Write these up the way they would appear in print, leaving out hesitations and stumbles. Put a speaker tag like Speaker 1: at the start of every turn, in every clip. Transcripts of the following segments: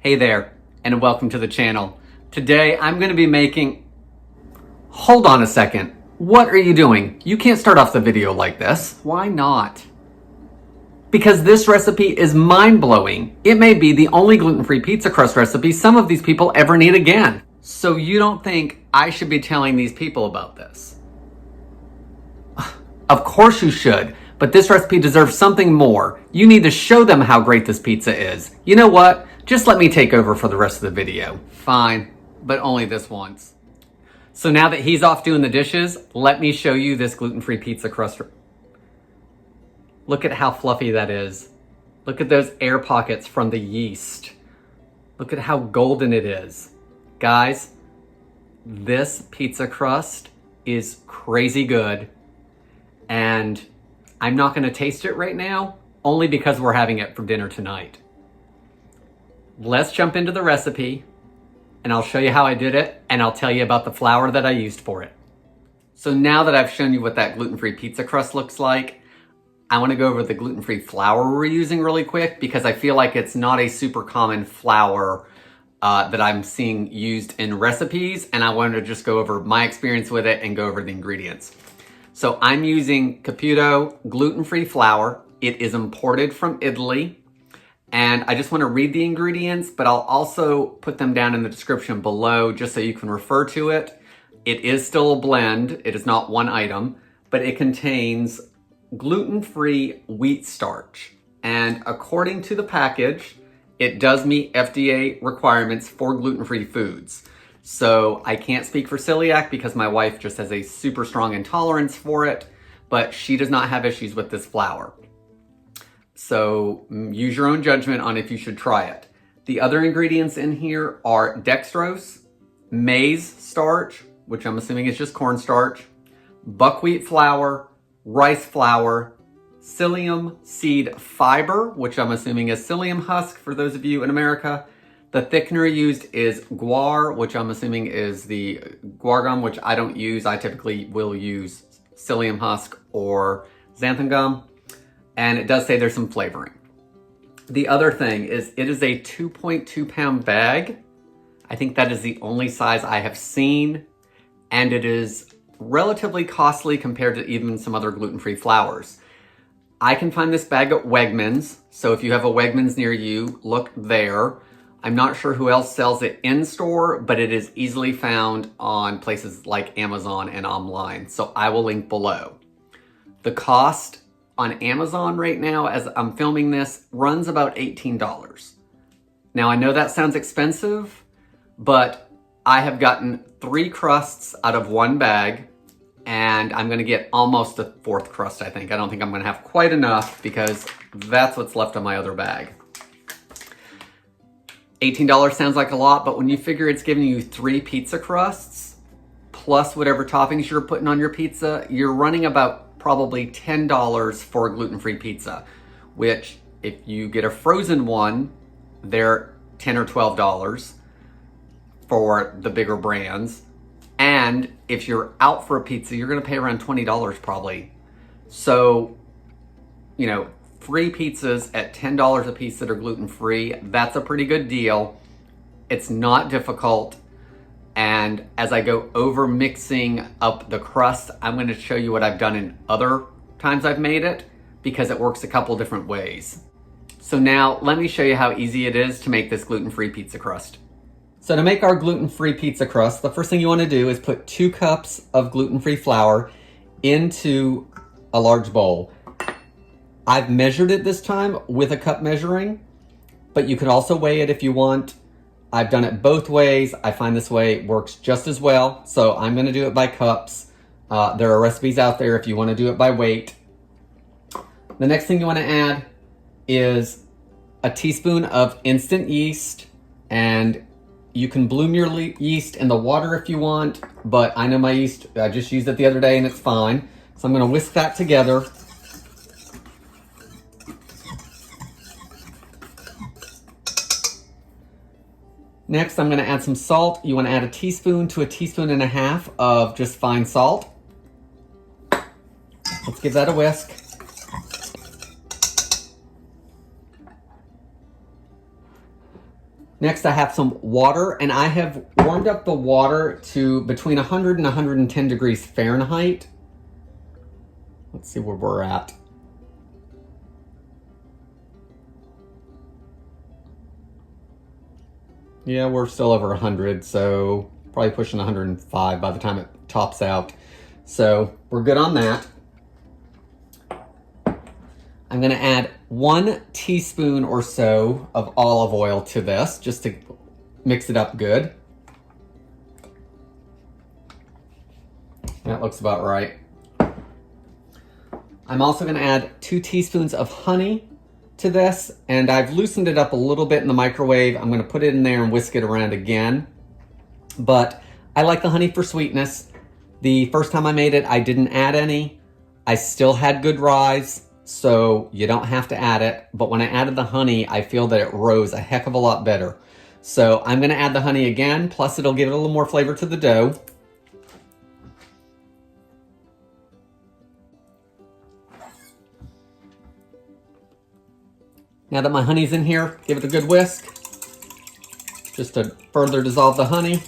Speaker 1: Hey there, and welcome to the channel. Today I'm going to be making... Hold on a second. What are you doing? You can't start off the video like this. Why not? Because this recipe is mind-blowing. It may be the only gluten-free pizza crust recipe some of these people ever need again. So you don't think I should be telling these people about this? Of course you should, but this recipe deserves something more. You need to show them how great this pizza is. You know what? Just let me take over for the rest of the video. Fine, but only this once. So now that he's off doing the dishes, let me show you this gluten-free pizza crust. Look at how fluffy that is. Look at those air pockets from the yeast. Look at how golden it is. Guys, this pizza crust is crazy good. And I'm not going to taste it right now, only because we're having it for dinner tonight. Let's jump into the recipe, and I'll show you how I did it, and I'll tell you about the flour that I used for it. So now that I've shown you what that gluten-free pizza crust looks like, I want to go over the gluten-free flour we're using really quick, because I feel like it's not a super common flour that I'm seeing used in recipes, and I wanted to just go over my experience with it and go over the ingredients. So I'm using Caputo Gluten Free Flour. It is imported from Italy. And I just want to read the ingredients, but I'll also put them down in the description below just so you can refer to it. It is still a blend. It is not one item, but it contains gluten-free wheat starch. And according to the package, it does meet FDA requirements for gluten-free foods. So I can't speak for celiac because my wife just has a super strong intolerance for it, but she does not have issues with this flour. So use your own judgment on if you should try it. The other ingredients in here are dextrose, maize starch, which I'm assuming is just cornstarch, buckwheat flour, rice flour, psyllium seed fiber, which I'm assuming is psyllium husk for those of you in America. The thickener used is Guar, which I'm assuming is the guar gum, which I don't use. I typically will use psyllium husk or xanthan gum. And it does say there's some flavoring. The other thing is it is a 2.2 pound bag. I think that is the only size I have seen. And it is relatively costly compared to even some other gluten-free flours. I can find this bag at Wegmans. So if you have a Wegmans near you, look there. I'm not sure who else sells it in store, but it is easily found on places like Amazon and online. So I will link below. The cost on Amazon right now, as I'm filming this, runs about $18. Now I know that sounds expensive, but I have gotten 3 crusts out of one bag, and I'm gonna get almost a 4th crust, I think. I don't think I'm gonna have quite enough because that's what's left on my other bag. $18 sounds like a lot, but when you figure it's giving you 3 pizza crusts, plus whatever toppings you're putting on your pizza, you're running about probably $10 for a gluten-free pizza, which if you get a frozen one, they're $10 or $12 for the bigger brands. And if you're out for a pizza, you're gonna pay around $20 probably. So, you know, 3 pizzas at $10 a piece that are gluten-free, that's a pretty good deal. It's not difficult. And as I go over mixing up the crust, I'm going to show you what I've done in other times I've made it because it works a couple different ways. So now let me show you how easy it is to make this gluten-free pizza crust. So to make our gluten-free pizza crust, the first thing you want to do is put 2 cups of gluten-free flour into a large bowl. I've measured it this time with a cup measuring, but you could also weigh it if you want. I've done it both ways. I find this way works just as well. So I'm gonna do it by cups. There are recipes out there if you wanna do it by weight. The next thing you wanna add is a teaspoon of instant yeast, and you can bloom your yeast in the water if you want, but I know my yeast, I just used it the other day and it's fine. So I'm gonna whisk that together. Next, I'm gonna add some salt. You wanna add a teaspoon to a teaspoon and a half of just fine salt. Let's give that a whisk. Next, I have some water, and I have warmed up the water to between 100 and 110 degrees Fahrenheit. Let's see where we're at. Yeah, we're still over 100, so probably pushing 105 by the time it tops out. So we're good on that. I'm gonna add 1 teaspoon or so of olive oil to this, just to mix it up good. That looks about right. I'm also gonna add 2 teaspoons of honey to this, and I've loosened it up a little bit in the microwave. I'm gonna put it in there and whisk it around again. But I like the honey for sweetness. The first time I made it, I didn't add any. I still had good rise, so you don't have to add it. But when I added the honey, I feel that it rose a heck of a lot better. So I'm gonna add the honey again, plus it'll give it a little more flavor to the dough. Now that my honey's in here, give it a good whisk, just to further dissolve the honey.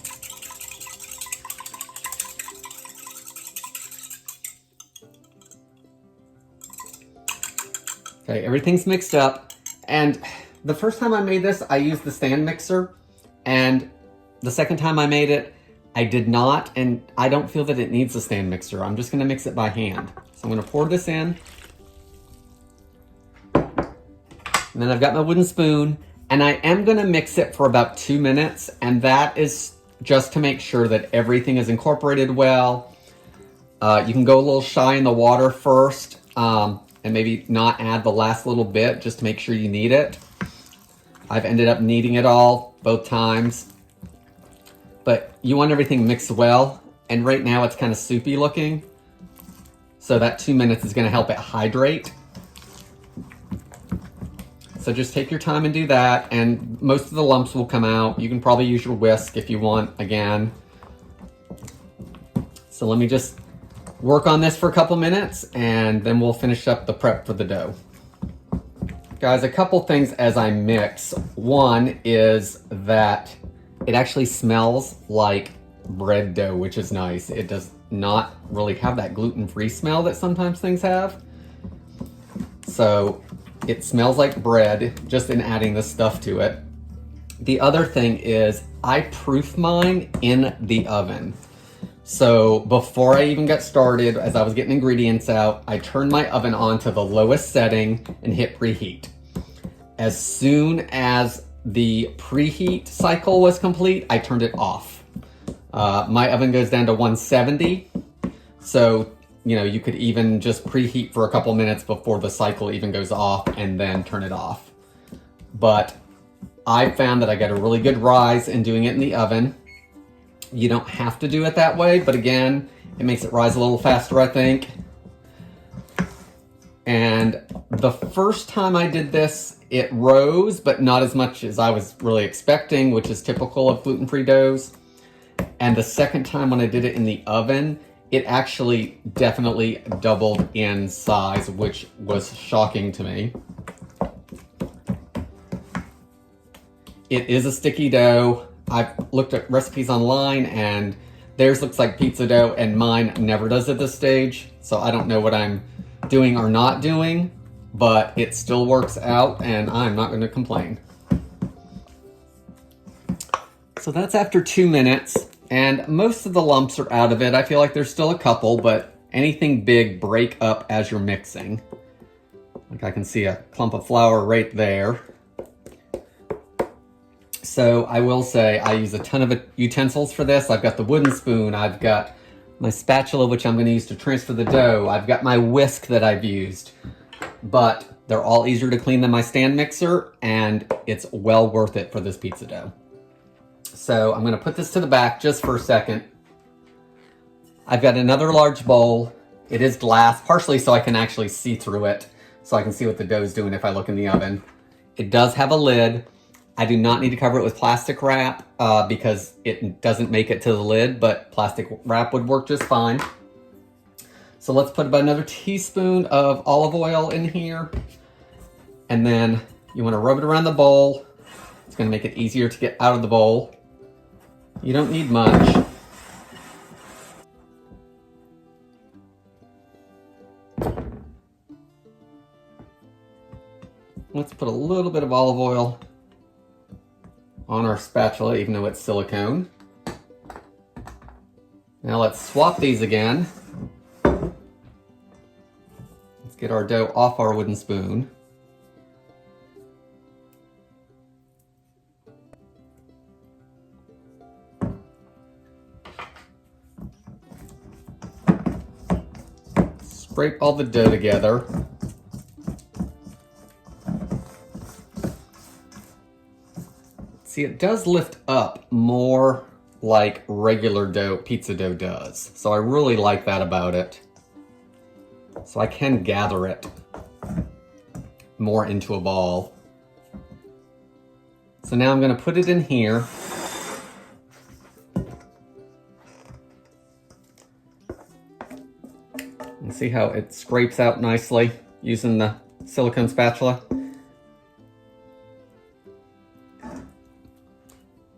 Speaker 1: Okay, everything's mixed up, and the first time I made this, I used the stand mixer, and the second time I made it, I did not, and I don't feel that it needs a stand mixer. I'm just gonna mix it by hand. So I'm gonna pour this in, and then I've got my wooden spoon, and I am gonna mix it for about 2 minutes, and that is just to make sure that everything is incorporated well. You can go a little shy in the water first, and maybe not add the last little bit just to make sure you need it. I've ended up needing it all both times. But you want everything mixed well, and right now it's kind of soupy looking. So that 2 minutes is gonna help it hydrate. So just take your time and do that, and most of the lumps will come out. You can probably use your whisk if you want again. So let me just work on this for a couple minutes, and then we'll finish up the prep for the dough. Guys, a couple things as I mix. One is that it actually smells like bread dough, which is nice. It does not really have that gluten-free smell that sometimes things have. So it smells like bread just in adding this stuff to it. The other thing is I proof mine in the oven. So before I even got started, as I was getting ingredients out, I turned my oven on to the lowest setting and hit preheat. As soon as the preheat cycle was complete, I turned it off. My oven goes down to 170. So, you know, you could even just preheat for a couple minutes before the cycle even goes off and then turn it off. But I found that I got a really good rise in doing it in the oven. You don't have to do it that way, but again, it makes it rise a little faster, I think. And the first time I did this, it rose, but not as much as I was really expecting, which is typical of gluten-free doughs. And the second time when I did it in the oven, it actually definitely doubled in size, which was shocking to me. It is a sticky dough. I've looked at recipes online, and theirs looks like pizza dough, and mine never does at this stage. So I don't know what I'm doing or not doing, but it still works out, and I'm not going to complain. So that's after 2 minutes, and most of the lumps are out of it. I feel like there's still a couple, but anything big break up as you're mixing. Like I can see a clump of flour right there. So I will say I use a ton of utensils for this. I've got the wooden spoon, I've got my spatula, which I'm going to use to transfer the dough. I've got my whisk that I've used, but they're all easier to clean than my stand mixer, and it's well worth it for this pizza dough. So I'm going to put this to the back just for a second. I've got another large bowl. It is glass, partially so I can actually see through it, so I can see what the dough is doing if I look in the oven. It does have a lid. I do not need to cover it with plastic wrap because it doesn't make it to the lid, but plastic wrap would work just fine. So let's put about another teaspoon of olive oil in here. And then you want to rub it around the bowl. It's gonna make it easier to get out of the bowl. You don't need much. Let's put a little bit of olive oil on our spatula, even though it's silicone. Now let's swap these again. Let's get our dough off our wooden spoon. Scrape all the dough together. See, it does lift up more like regular dough, pizza dough does. So I really like that about it. So I can gather it more into a ball. So now I'm gonna put it in here. And see how it scrapes out nicely using the silicone spatula.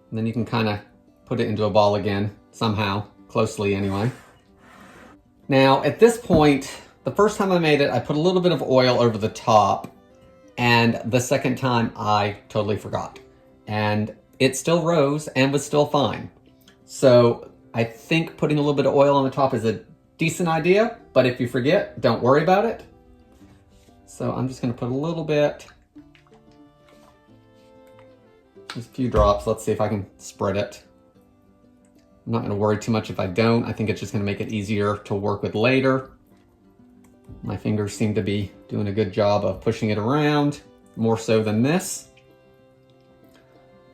Speaker 1: And then you can kind of put it into a ball again, somehow, closely anyway. Now, at this point, the first time I made it, I put a little bit of oil over the top, and the second time I totally forgot. And it still rose and was still fine. So I think putting a little bit of oil on the top is a decent idea, but if you forget, don't worry about it. So I'm just gonna put a little bit, just a few drops. Let's see if I can spread it. I'm not gonna worry too much if I don't. I think it's just gonna make it easier to work with later. My fingers seem to be doing a good job of pushing it around, more so than this.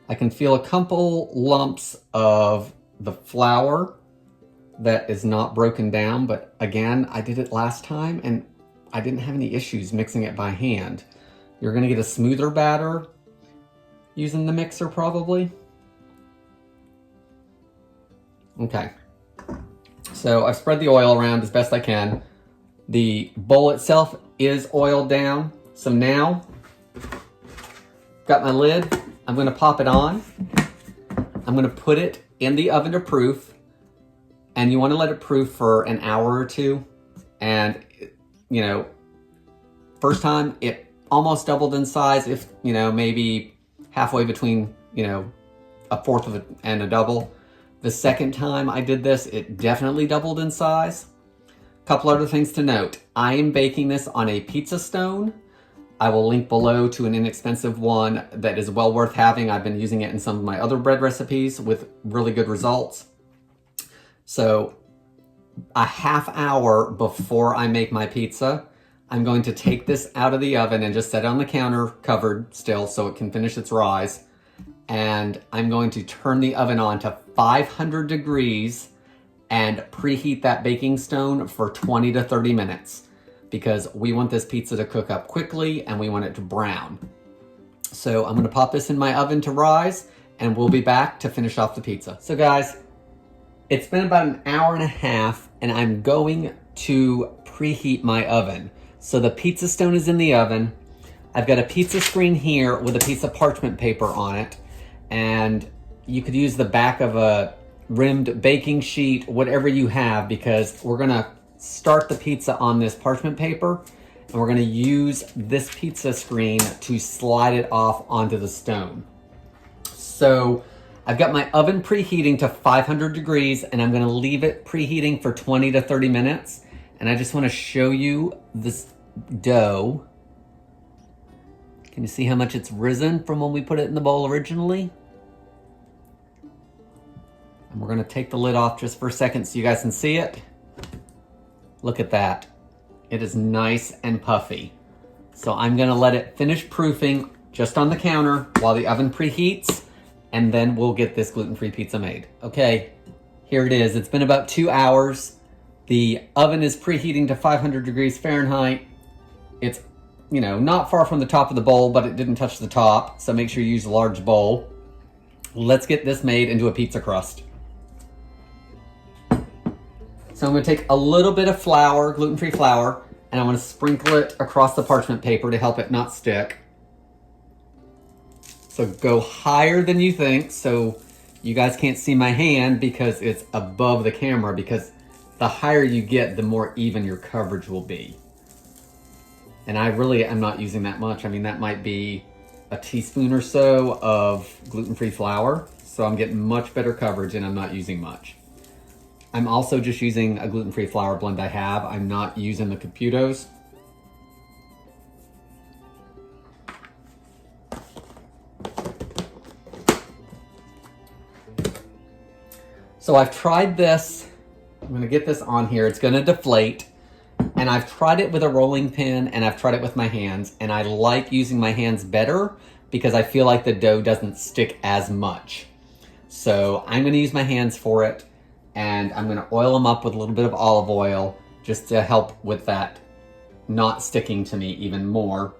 Speaker 1: I can feel a couple lumps of the flour that is not broken down, but again, I did it last time and I didn't have any issues mixing it by hand. You're gonna get a smoother batter using the mixer probably. Okay, so I've spread the oil around as best I can. The bowl itself is oiled down. So now, got my lid, I'm gonna pop it on. I'm gonna put it in the oven to proof, and you wanna let it proof for an hour or two. And, you know, first time it almost doubled in size, if, you know, maybe halfway between, you know, a fourth of it and a double. The second time I did this, it definitely doubled in size. Couple other things to note. I am baking this on a pizza stone. I will link below to an inexpensive one that is well worth having. I've been using it in some of my other bread recipes with really good results. So a half hour before I make my pizza, I'm going to take this out of the oven and just set it on the counter, covered still, so it can finish its rise. And I'm going to turn the oven on to 500 degrees and preheat that baking stone for 20 to 30 minutes because we want this pizza to cook up quickly and we want it to brown. So I'm gonna pop this in my oven to rise and we'll be back to finish off the pizza. So guys, it's been about an hour and a half and I'm going to preheat my oven. So the pizza stone is in the oven. I've got a pizza screen here with a piece of parchment paper on it, and you could use the back of a rimmed baking sheet, whatever you have, because we're gonna start the pizza on this parchment paper and we're gonna use this pizza screen to slide it off onto the stone. So I've got my oven preheating to 500 degrees and I'm gonna leave it preheating for 20 to 30 minutes. And I just wanna show you this dough. Can you see how much it's risen from when we put it in the bowl originally? And we're gonna take the lid off just for a second so you guys can see it. Look at that. It is nice and puffy. So I'm gonna let it finish proofing just on the counter while the oven preheats, and then we'll get this gluten-free pizza made. Okay, here it is. It's been about 2 hours. The oven is preheating to 500 degrees Fahrenheit. It's, you know, not far from the top of the bowl, but it didn't touch the top, so make sure you use a large bowl. Let's get this made into a pizza crust. So I'm gonna take a little bit of flour, gluten-free flour, and I'm gonna sprinkle it across the parchment paper to help it not stick. So go higher than you think. So you guys can't see my hand because it's above the camera, because the higher you get, the more even your coverage will be. And I really am not using that much. I mean, that might be a teaspoon or so of gluten-free flour. So I'm getting much better coverage and I'm not using much. I'm also just using a gluten-free flour blend I have. I'm not using the Caputos. So I've tried this. I'm gonna get this on here. It's gonna deflate. And I've tried it with a rolling pin and I've tried it with my hands, and I like using my hands better because I feel like the dough doesn't stick as much. So I'm gonna use my hands for it, and I'm gonna oil them up with a little bit of olive oil just to help with that not sticking to me even more.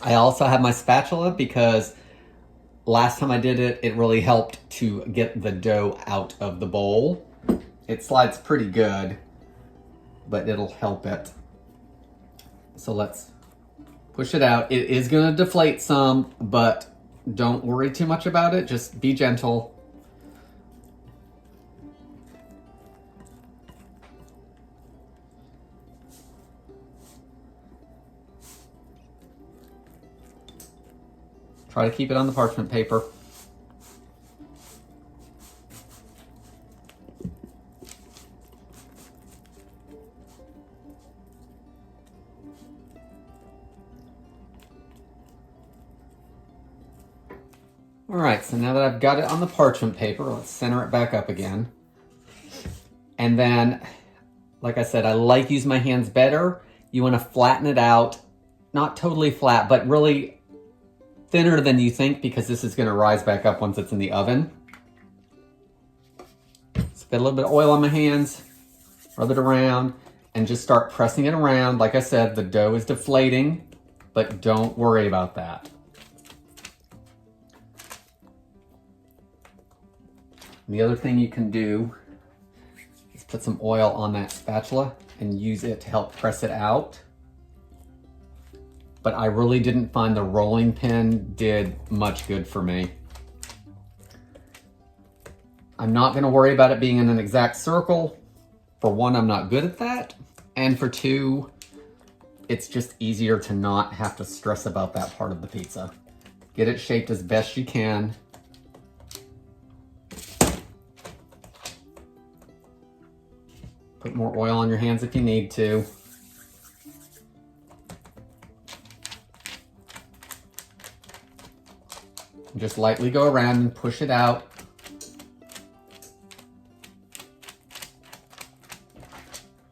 Speaker 1: I also have my spatula because last time I did it, it really helped to get the dough out of the bowl. It slides pretty good, but it'll help it. So let's push it out. It is gonna deflate some, but don't worry too much about it. Just be gentle. Try to keep it on the parchment paper. All right, so now that I've got it on the parchment paper, let's center it back up again. And then, like I said, I like using my hands better. You want to flatten it out, not totally flat, but really thinner than you think, because this is going to rise back up once it's in the oven. So get a little bit of oil on my hands, rub it around, and just start pressing it around. Like I said, the dough is deflating, but don't worry about that. And the other thing you can do is put some oil on that spatula and use it to help press it out. But I really didn't find the rolling pin did much good for me. I'm not gonna worry about it being in an exact circle. For one, I'm not good at that. And for two, it's just easier to not have to stress about that part of the pizza. Get it shaped as best you can. Put more oil on your hands if you need to. Just lightly go around and push it out.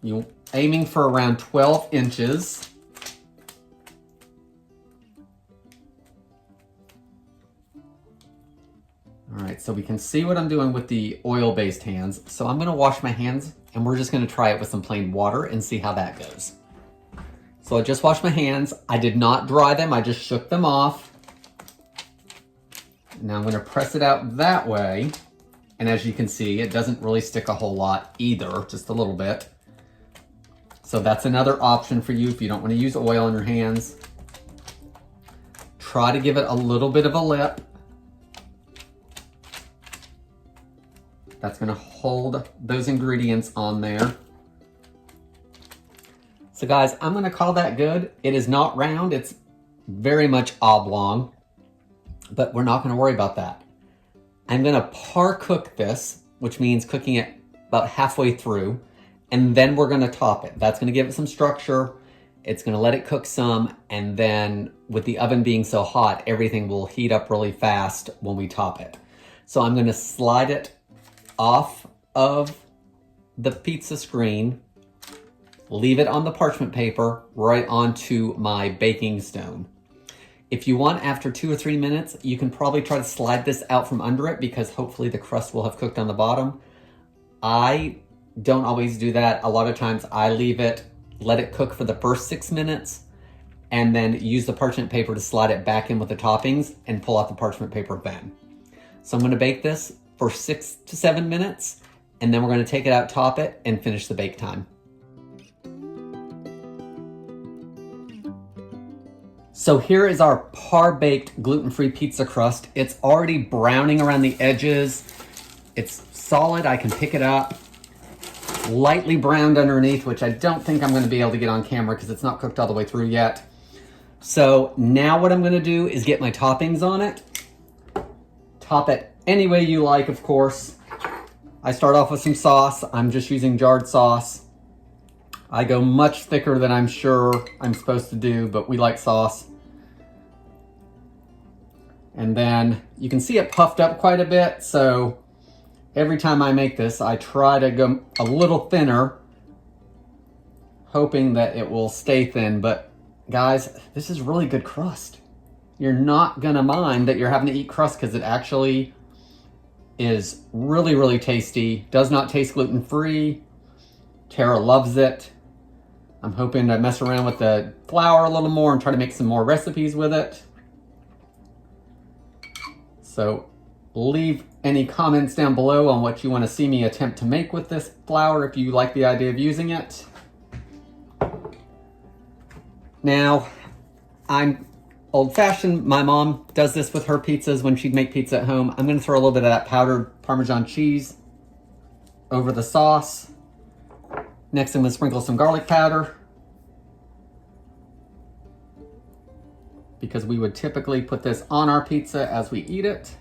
Speaker 1: You're aiming for around 12 inches. All right, so we can see what I'm doing with the oil-based hands. So I'm gonna wash my hands and we're just gonna try it with some plain water and see how that goes. So I just washed my hands. I did not dry them, I just shook them off. Now I'm gonna press it out that way. And as you can see, it doesn't really stick a whole lot either, just a little bit. So that's another option for you if you don't wanna use oil on your hands. Try to give it a little bit of a lip. That's gonna hold those ingredients on there. So guys, I'm gonna call that good. It is not round, it's very much oblong, but we're not gonna worry about that. I'm gonna par cook this, which means cooking it about halfway through, and then we're gonna top it. That's gonna give it some structure. It's gonna let it cook some, and then with the oven being so hot, everything will heat up really fast when we top it. So I'm gonna slide it off of the pizza screen, leave it on the parchment paper right onto my baking stone. If you want, after 2 or 3 minutes, you can probably try to slide this out from under it because hopefully the crust will have cooked on the bottom. I don't always do that. A lot of times I leave it, let it cook for the first 6 minutes, and then use the parchment paper to slide it back in with the toppings and pull out the parchment paper then. So I'm gonna bake this for 6 to 7 minutes, and then we're gonna take it out, top it, and finish the bake time. So here is our par-baked gluten-free pizza crust. It's already browning around the edges. It's solid, I can pick it up. Lightly browned underneath, which I don't think I'm gonna be able to get on camera because it's not cooked all the way through yet. So now what I'm gonna do is get my toppings on it. Top it any way you like, of course. I start off with some sauce. I'm just using jarred sauce. I go much thicker than I'm sure I'm supposed to do, but we like sauce. And then you can see it puffed up quite a bit, so every time I make this, I try to go a little thinner, hoping that it will stay thin. But guys, this is really good crust. You're not gonna mind that you're having to eat crust because it actually is really, really tasty. Does not taste gluten-free. Tara loves it. I'm hoping to mess around with the flour a little more and try to make some more recipes with it. So leave any comments down below on what you want to see me attempt to make with this flour if you like the idea of using it. Now, I'm old-fashioned. My mom does this with her pizzas when she'd make pizza at home. I'm going to throw a little bit of that powdered Parmesan cheese over the sauce. Next, I'm going to sprinkle some garlic powder, because we would typically put this on our pizza as we eat it.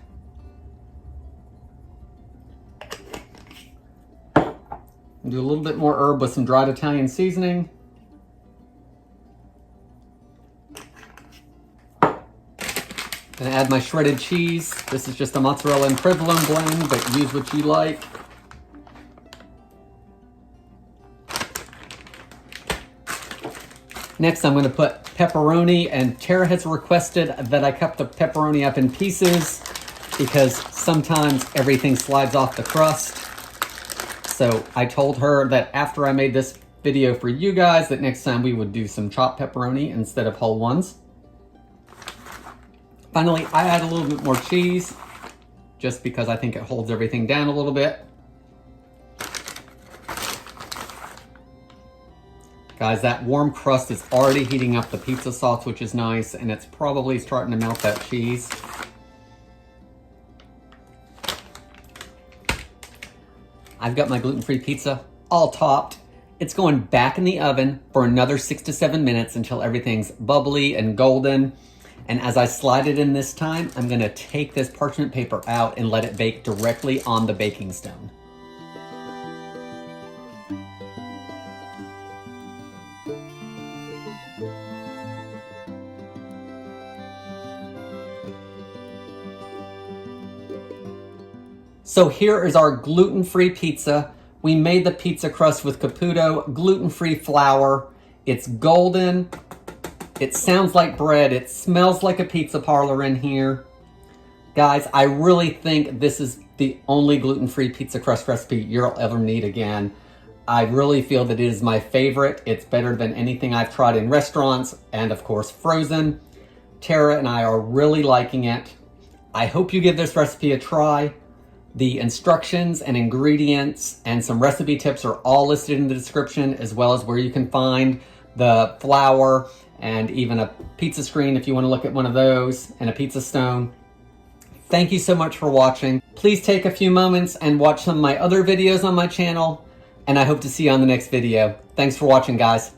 Speaker 1: And do a little bit more herb with some dried Italian seasoning. And add my shredded cheese. This is just a mozzarella and provolone blend, but use what you like. Next, I'm going to put pepperoni, and Tara has requested that I cut the pepperoni up in pieces because sometimes everything slides off the crust. So I told her that after I made this video for you guys, that next time we would do some chopped pepperoni instead of whole ones. Finally, I add a little bit more cheese just because I think it holds everything down a little bit. Guys, that warm crust is already heating up the pizza sauce, which is nice, and it's probably starting to melt that cheese. I've got my gluten-free pizza all topped. It's going back in the oven for another 6 to 7 minutes until everything's bubbly and golden. And as I slide it in this time, I'm gonna take this parchment paper out and let it bake directly on the baking stone. So here is our gluten-free pizza. We made the pizza crust with Caputo Gluten Free Flour. It's golden. It sounds like bread. It smells like a pizza parlor in here. Guys, I really think this is the only gluten-free pizza crust recipe you'll ever need again. I really feel that it is my favorite. It's better than anything I've tried in restaurants and, of course, frozen. Tara and I are really liking it. I hope you give this recipe a try. The instructions and ingredients and some recipe tips are all listed in the description, as well as where you can find the flour and even a pizza screen if you want to look at one of those, and a pizza stone. Thank you so much for watching. Please take a few moments and watch some of my other videos on my channel, and I hope to see you on the next video. Thanks for watching, guys.